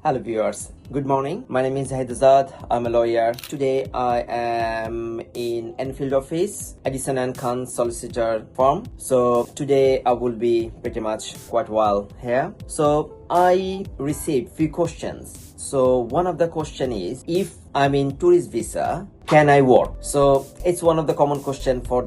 Hello viewers, good morning. My name is Zahid Azad. I'm a lawyer. Today I am in Enfield office, Edison and Khan solicitor firm. So today I will be pretty much quite well here. So I received few questions. So one of the question is, if I'm in tourist visa, can I work? So it's one of the common question for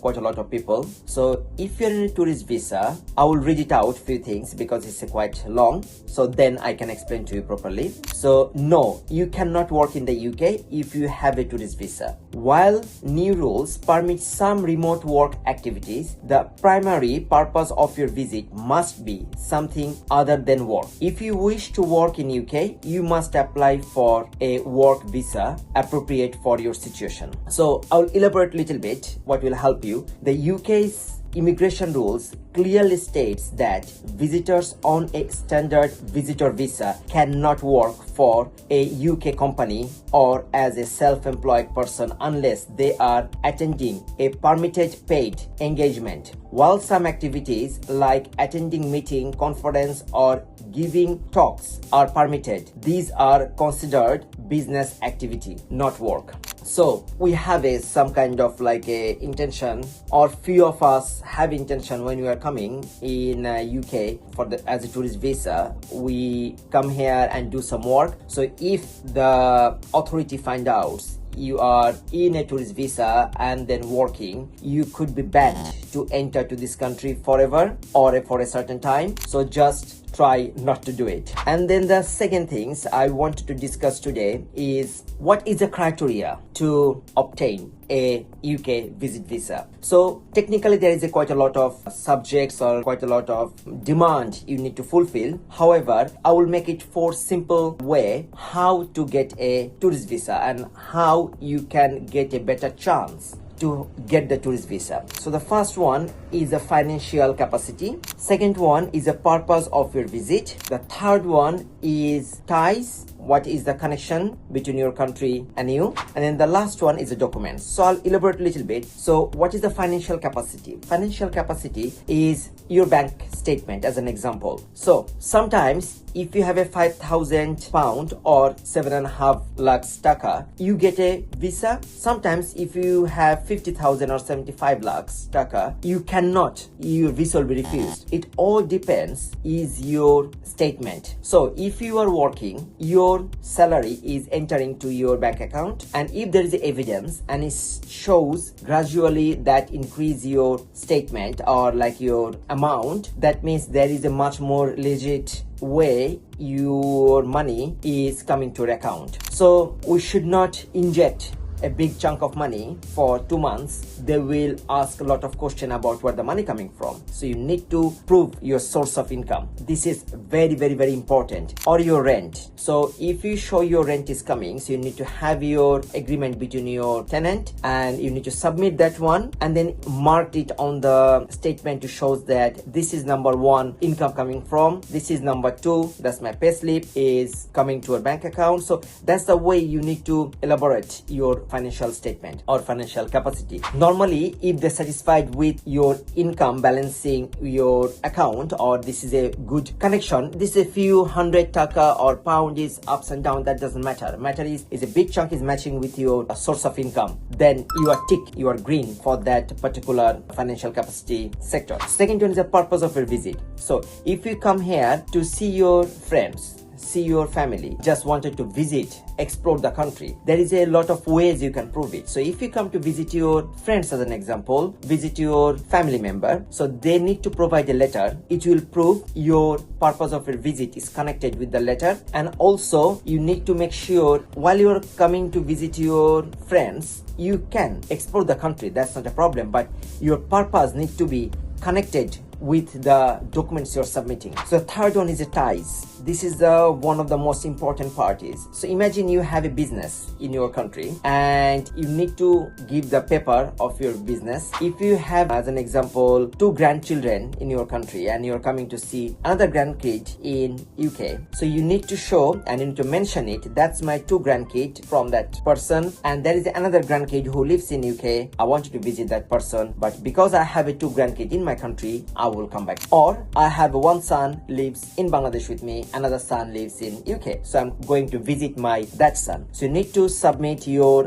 quite a lot of people. So if you're in a tourist visa, I will read it out few things because it's quite long. So then I can explain to you properly. So no, you cannot work in the UK if you have a tourist visa. While new rules permit some remote work activities, the primary purpose of your visit must be something other than work. If you wish to work in UK, you must apply for a work visa appropriate for your situation. So I'll elaborate a little bit what will help you. The UK's immigration rules clearly states that visitors on a standard visitor visa cannot work for a UK company or as a self-employed person unless they are attending a permitted paid engagement. While some activities like attending meeting, conference or giving talks are permitted, these are considered business activity, not work. So we have some kind of like a intention, or few of us have intention when we are coming in UK as a tourist visa. We come here and do some work. So if the authority find out you are in a tourist visa and then working, you could be banned to enter to this country forever or for a certain time. So just try not to do it. And then the second things I wanted to discuss today is, what is the criteria to obtain a UK visit visa? So technically there is quite a lot of subjects or quite a lot of demand you need to fulfill. However, I will make it for simple way how to get a tourist visa and how you can get a better chance to get the tourist visa. So the first one is a financial capacity. Second one is the purpose of your visit. The third one is ties. What is the connection between your country and you? And then the last one is the documents. So I'll elaborate a little bit. So what is the financial capacity? Financial capacity is your bank statement as an example. So sometimes if you have a £5,000 or 7.5 lakhs taka, you get a visa. Sometimes if you have 50,000 or 75 lakhs taka, you cannot, your visa will be refused. It all depends is your statement. So if you are working, your salary is entering to your bank account, and if there is evidence and it shows gradually that increase your statement or like your amount, that means there is a much more legit way your money is coming to your account. So we should not inject a big chunk of money for 2 months. They will ask a lot of question about where the money coming from. So you need to prove your source of income. This is very, very, very important. Or your rent. So if you show your rent is coming, so you need to have your agreement between your tenant and you need to submit that one and then mark it on the statement to show that this is number one income coming from, this is number two, that's my payslip is coming to a bank account. So that's the way you need to elaborate your financial statement or financial capacity. Normally, if they're satisfied with your income balancing your account, or this is a good connection, this is a few hundred taka or pound is ups and down, that doesn't matter. Matter is a big chunk is matching with your source of income, then you are tick, you are green for that particular financial capacity sector. Second one is the purpose of your visit. So if you come here to see your friends, see your family, just wanted to visit, explore the country, there is a lot of ways you can prove it. So if you come to visit your friends as an example, visit your family member, so they need to provide a letter. It will prove your purpose of your visit is connected with the letter. And also you need to make sure while you're coming to visit your friends, you can explore the country, that's not a problem, but your purpose needs to be connected with the documents you're submitting. So the third one is the ties. This is one of the most important parties. So imagine you have a business in your country and you need to give the paper of your business. If you have, as an example, 2 grandchildren in your country and you're coming to see another grandkid in UK, so you need to show and you need to mention it, that's my 2 grandkid from that person, and there is another grandkid who lives in UK. I want you to visit that person, but because I have a 2 grandkid in my country, I will come back. Or I have one son lives in Bangladesh with me, another son lives in UK, so I'm going to visit that son. So you need to submit your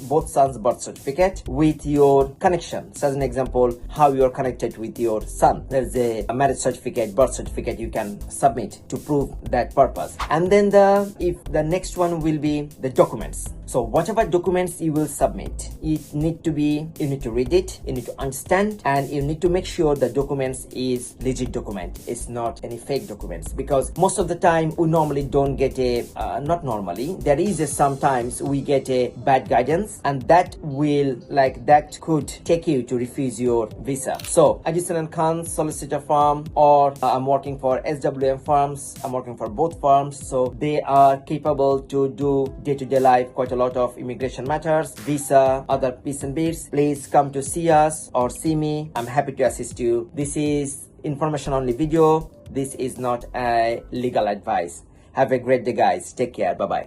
both sons' birth certificate with your connection. So as an example, how you are connected with your son, there's a marriage certificate, birth certificate you can submit to prove that purpose. And then the next one will be the documents. So whatever documents you will submit, you need to read it, you need to understand, and you need to make sure the documents is legit document. It's not any fake documents, because most of the time we normally don't get not normally, there is sometimes we get a bad guidance, and that could take you to refuse your visa. So Ajisen & Khan solicitor firm, or I'm working for SWM firms, I'm working for both firms, so they are capable to do day-to-day life quite a lot of immigration matters, visa, other bits and bits. Please come to see us or see me. I'm happy to assist you. This is information only video. This is not a legal advice. Have a great day, guys. Take care. Bye bye.